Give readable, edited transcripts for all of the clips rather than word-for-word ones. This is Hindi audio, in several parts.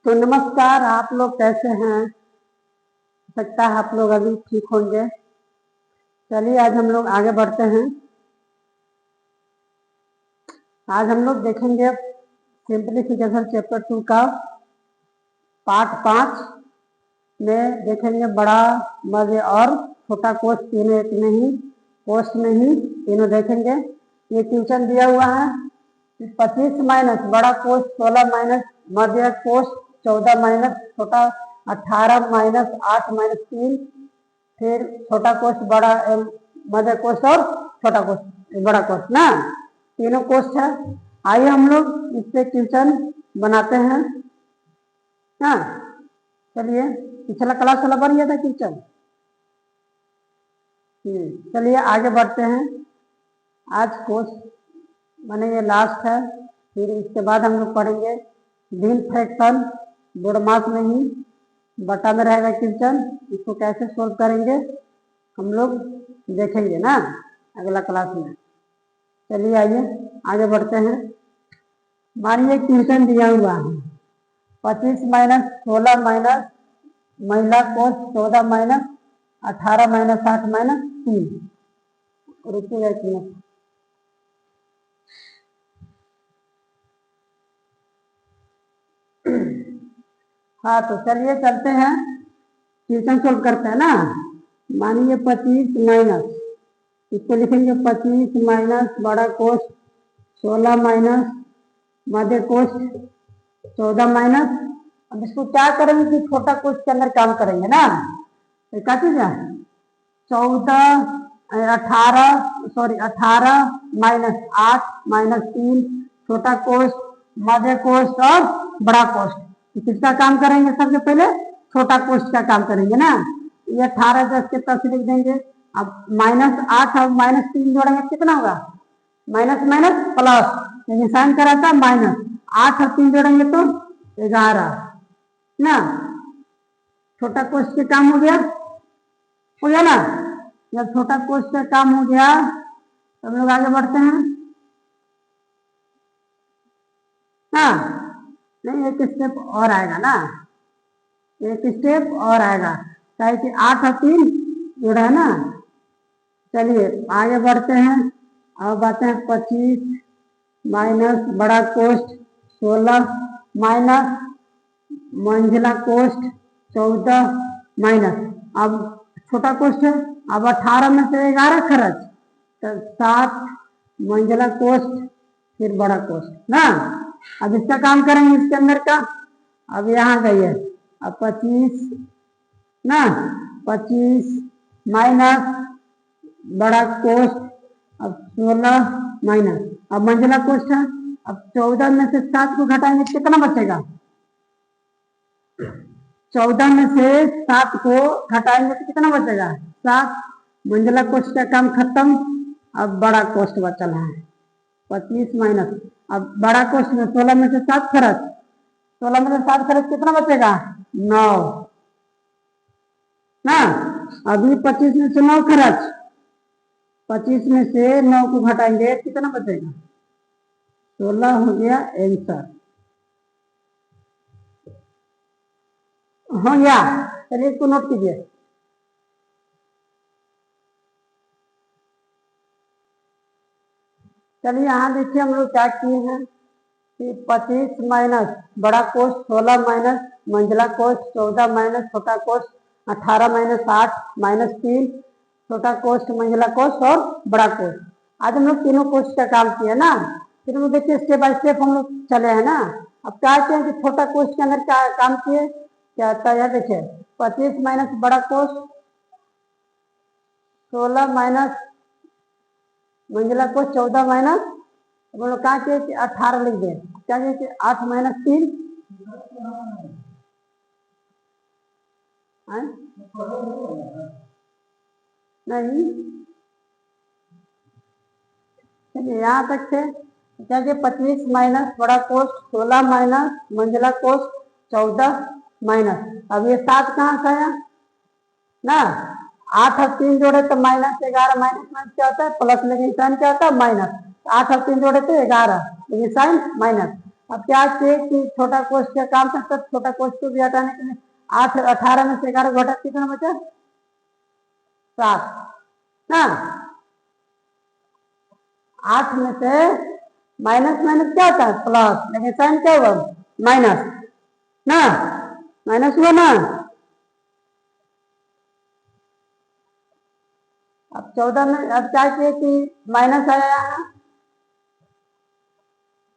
तो नमस्कार, आप लोग कैसे हैं? सकता है आप लोग अभी ठीक होंगे। चलिए आज हम लोग आगे बढ़ते हैं। आज हम लोग देखेंगे सिंप्लीफिकेशन चैप्टर 2 का पार्ट 5 में देखेंगे बड़ा मध्य और छोटा कोष तीनों एक में ही, कोष में ही तीनों देखेंगे। ये क्वेश्चन दिया हुआ है 25 माइनस बड़ा कोष 16 माइनस मध्य कोष 14 माइनस छोटा 18 माइनस 8 माइनस 3, फिर छोटा कोष बड़ा मध्य कोष और छोटा कोष बड़ा कोष ना, तीनों कोष है। आइए हम लोग इससे क्वेश्चन बनाते हैं। हाँ चलिए, पिछला क्लास वाला बन गया था क्वेश्चन। चलिए आगे बढ़ते हैं। आज कोष माने ये लास्ट है, फिर इसके बाद हम लोग पढ़ेंगे दिन फ्रैक्शन बोडमास में ही बटा में रहेगा क्वेश्चन। इसको कैसे सोल्व करेंगे हम लोग देखेंगे ना अगला क्लास में। चलिए आइए आगे बढ़ते हैं। मानिए क्वेश्चन दिया हुआ है 25 माइनस 16 माइनस महिला कोष 14 माइनस 18 माइनस 8 माइनस 3। रुकिएगा एक मिनट। हाँ तो चलिए चलते हैं, क्वेश्चन सोल्व करते हैं ना। मानिए 25 माइनस, इसको लिखेंगे 25 माइनस बड़ा कोष 16 माइनस मध्य कोष 14 माइनस। अब इसको क्या करेंगे कि छोटा कोष के अंदर काम करेंगे ना। तो क्या चीज है 18 माइनस 8 माइनस 3 छोटा कोष मध्य कोष और बड़ा कोष। किसका काम करेंगे? सबसे पहले छोटा कोष का काम करेंगे ना। ये 18 10 के 10 लिख देंगे। अब माइनस 8 और माइनस 3 जोड़ेंगे कितना होगा? माइनस माइनस प्लस, लेकिन साइन करा था माइनस। 8 और 3 जोड़ेंगे तो 11 ना। छोटा कोष के काम हो गया ना। जब छोटा कोष का काम हो गया तो हम लोग आगे बढ़ते हैं। हाँ नहीं, एक स्टेप और आएगा ना, एक स्टेप और आएगा, चाहे कि 8 और 3 जुड़ा है ना। चलिए आगे बढ़ते हैं। अब आते हैं 25 माइनस बड़ा कोष्ठ 16 माइनस मंझला कोष्ठ 14 माइनस, अब छोटा कोष्ठ है। अब 18 में से 11 खर्च तो 7 मंझला कोष्ठ फिर बड़ा कोष्ठ ना। अब इसका काम करेंगे इसके अंदर का। अब यहाँ गई है, अब 25 ना, 25 माइनस बड़ा कोष्ठ अब 16 माइनस, अब मंझला कोष्ठ है। अब 14 में से 7 को घटाएंगे कितना बचेगा? 14 में से 7 को घटाएंगे तो कितना बचेगा? 7। मंझला कोष्ठ का काम खत्म, अब बड़ा कोष्ठ बचा है 25 माइनस। अब बड़ा कोष्ठ में 16 में से 7 खर्च, 16 में से 7 खर्च कितना बचेगा? 9 ना। अभी 25 में से 9 खर्च, 25 में से 9 को घटाएंगे कितना बचेगा? 16 हो गया आंसर। हो गया। चलिए इसको नोट कीजिए। चलिए यहाँ देखिए हम लोग क्या किए हैं कि 25 माइनस बड़ा कोष 16 माइनस मंझला कोष 14 माइनस छोटा कोष 18 माइनस 8 माइनस 3 छोटा कोष मंझला कोष और बड़ा कोष। आज हम लोग तीनों कोष का काम किया ना। फिर हम देखिए स्टेप बाय स्टेप हम लोग चले हैं ना। अब क्या किया कि छोटा कोष के अंदर क्या काम किए, क्या आता है देखिए 25 माइनस बड़ा कोष 16 माइनस मंझला कोष 14 माइनस, हम लोग क्या किए कि 18 लिख दें। क्या किए कि 8 माइनस 3 नहीं, चलिए यहाँ तक थे। क्या किए 25 माइनस बड़ा कोष 16 माइनस मंझला कोष 14 माइनस, अब ये 7 कहाँ से आया ना। 8 और 3 जोड़े तो माइनस 11, माइनस माइनस क्या होता है प्लस, लेकिन साइन क्या होता है माइनस। 8 और 3 जोड़े तो 11, लेकिन साइन माइनस। अब क्या किए कि छोटा कोष्ठ का काम था, तब छोटा कोष्ठ को भी हटाने के लिए 8 18 में से 11 घटा, कितना बचा? 7 ना। 8 में से माइनस माइनस क्या होता है? प्लस, लेकिन साइन क्या हुआ? माइनस ना, माइनस हुआ ना। अब 14 में अब क्या किए कि माइनस आया यहाँ,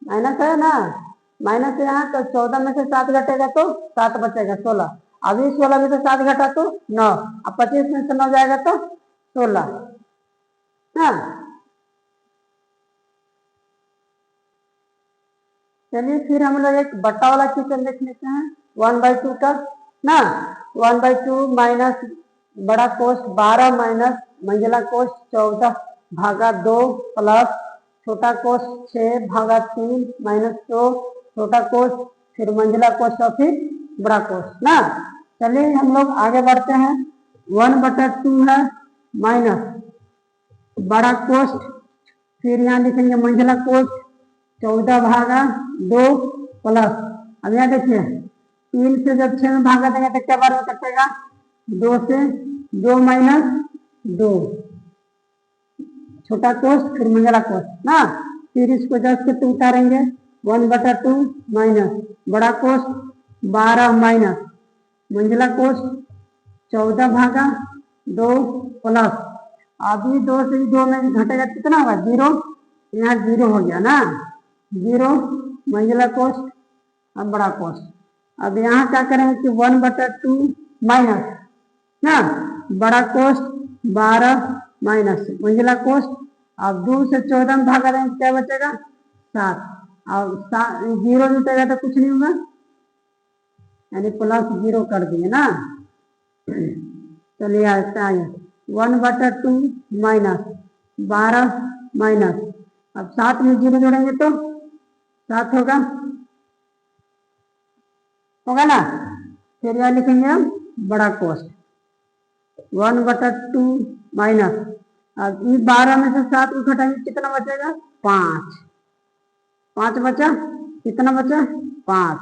माइनस है ना, माइनस है यहाँ, तो 14 में से 7 घटेगा तो 7 बचेगा 16। अभी 16 में से 7 घटा तो 9। अब 25 में से 9 जाएगा तो 16 ना। चलिए फिर हम लोग एक बट्टा वाला क्वेश्चन देख लेते हैं 1/2 का ना। 1/2 माइनस बड़ा कोष्ठ 12 माइनस मंझला कोष्ठ 14 भागा 2 प्लस छोटा कोष्ठ 6 भागा 3 माइनस 2 छोटा कोष्ठ फिर मंझला कोष्ठ और फिर बड़ा कोष्ठ ना। चलिए हम लोग आगे बढ़ते हैं। 1/2 है माइनस बड़ा कोष्ठ, फिर यहाँ लिखेंगे मंझला कोष्ठ 14 भागा 2 प्लस, अब यहाँ देखिए 3 से जब 6 में भागा देंगे तो क्या बार में कटेगा? 2 से 2 माइनस 2 छोटा कोष्ठ फिर मंझला कोष्ठ ना। फिर इसको 10 से 2 उतारेंगे 1/2 माइनस बड़ा कोष्ठ 12 माइनस मंझला कोष्ठ 14 भागा 2 प्लस, अभी 2 से 2 में घटेगा कितना होगा? 0। यहाँ 0 हो गया ना, 0 मंझला कोष्ठ अब बड़ा कोष्ठ। अब यहाँ क्या करेंगे कि 1/2 माइनस ना बड़ा कोष्ठ 12 माइनस मंझला कोष्ठ, अब 2 से 14 में भागा देंगे क्या बचेगा? 7। अब 0 जुटेगा तो कुछ नहीं होगा, यानी प्लस 0 कर दिए ना। चलिए आइए 1/2 माइनस 12 माइनस, अब 7 में 0 जोड़ेंगे तो 7 होगा ना। फिर यहाँ लिखेंगे हम बड़ा कोष्ठ 1/2 माइनस, अब ये 12 में से 7 को घटाएंगे कितना बचेगा? 5। 5 बचा, कितना बचा? 5।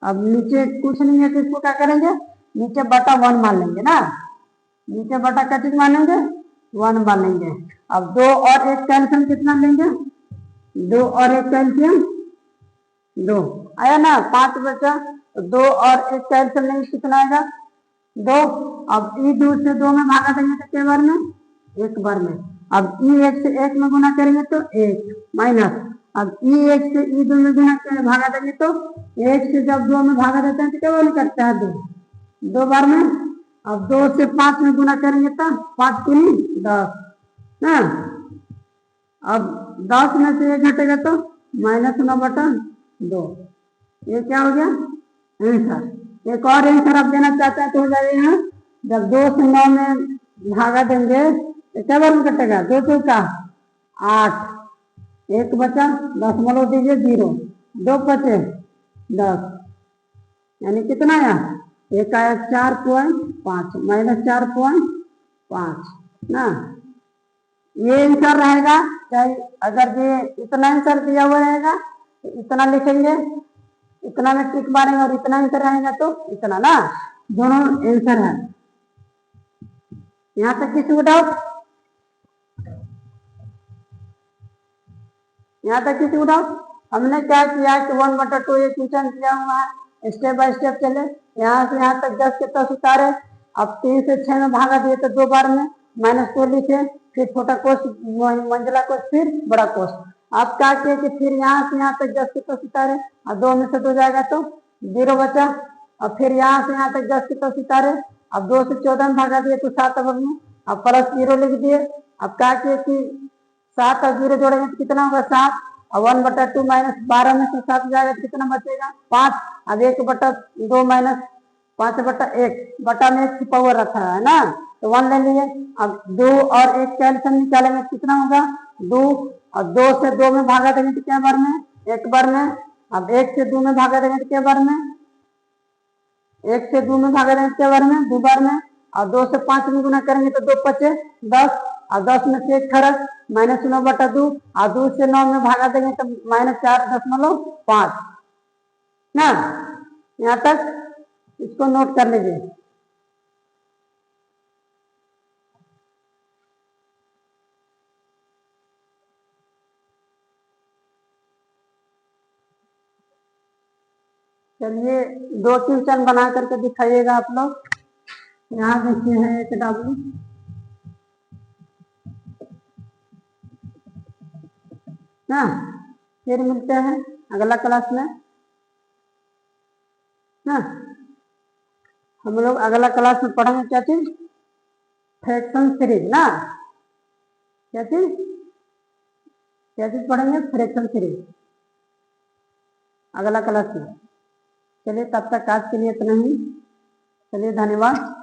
अब नीचे कुछ नहीं है तो इसको क्या करेंगे? नीचे बटा 1 मान लेंगे ना, नीचे बटा क्या चीज मानेंगे? 1 मान लेंगे। अब 2 और 1 कैल्शियम कितना लेंगे? 2 और 1 कैल्शियम 2 आया ना, 5 बचा, 2 और 1 कैल्शियम लेंगे कितना आएगा? 2। अब ई 2 से 2 में भागा देंगे तो क्या बार में? 1 बार में। अब ई 1 से 1 में गुना करेंगे तो 1 माइनस, अब ई 1 से ई 2 में गुना भागा देंगे तो 1 से जब 2 में भागा देते हैं तो क्या बार करता है? 2 बार में। अब 2 से 5 में गुना करेंगे तो 5 दूनी 10 ना। अब 10 में से 1 घटेगा तो -9/2, ये क्या हो गया? आंसर। एक और आंसर आप देना चाहते हैं तो हो जाएगा यहाँ, जब 2 से 9 में भागा देंगे तो क्या बार में कटेगा? 2 2 का 8, 1 बचा, दशमलव दीजिए 0, 2 बचे 10, यानी कितना आया? एक आया 4.5 -4.5 ना। ये आंसर रहेगा, चाहे अगर ये इतना आंसर दिया हुआ रहेगा तो इतना लिखेंगे, इतना में टिक मारेंगे, और इतना आंसर रहेगा तो इतना ना, दोनों आंसर है। यहाँ तक किसी को डाउट? यहाँ तक किसी को डाउट? हमने क्या किया कि 1/2 ये क्वेश्चन दिया हुआ है, स्टेप बाय स्टेप चले, यहाँ से यहाँ तक 10 के 10 उतारे, अब 3 से 6 में भागा दिए तो 2 बार में -2 लिखे, फिर छोटा कोष्ठ मंझला कोष्ठ फिर बड़ा कोष्ठ। अब क्या किए कि फिर यहाँ से यहाँ तक 10 के 10 उतारे, और 2 में से 2 जाएगा तो 0 बचा, और फिर यहाँ से यहाँ तक 10 के 10 उतारे, अब 2 से 14 में भागा दिए तो 7 अब में, अब प्लस 0 लिख दिए। अब क्या किए कि 7 और 0 जोड़ेंगे तो कितना होगा? 7, और 1/2 माइनस 12 में से 7 जाएगा तो कितना बचेगा? 5। अब 1/2 माइनस 5/1, बटा में 1 छुपा हुआ रखा है ना, तो 1 ले लिए। अब 2 और 1 कैल्शियम निकालेंगे कितना होगा? 2, और 2 से 2 में भागा देंगे तो क्या बार में? 1 बार में। अब 1 से 2 में भागा देंगे तो क्या बार में? 1 से 2 में भागा देंगे तो क्या बार में? 2 बार में। और 2 से 5 में गुना करेंगे तो 2 बचे 10, और 10 में से 1 खरच -9/2, और 2 से 9 में भागा देंगे तो -4.5, ना। यहाँ तक इसको नोट कर लीजिए। चलिए दो क्वेश्चन बना करके दिखाइएगा आप लोग। यहाँ देखिए है एक डब्ल्यू ना। फिर मिलते हैं अगला क्लास में ना। हम लोग अगला क्लास में पढ़ेंगे क्या चीज, फ्रैक्शन सीरीज ना। क्या चीज, क्या चीज पढ़ेंगे, फ्रैक्शन सीरीज अगला क्लास में। चलिए तब तक आज के लिए इतना ही। चलिए धन्यवाद।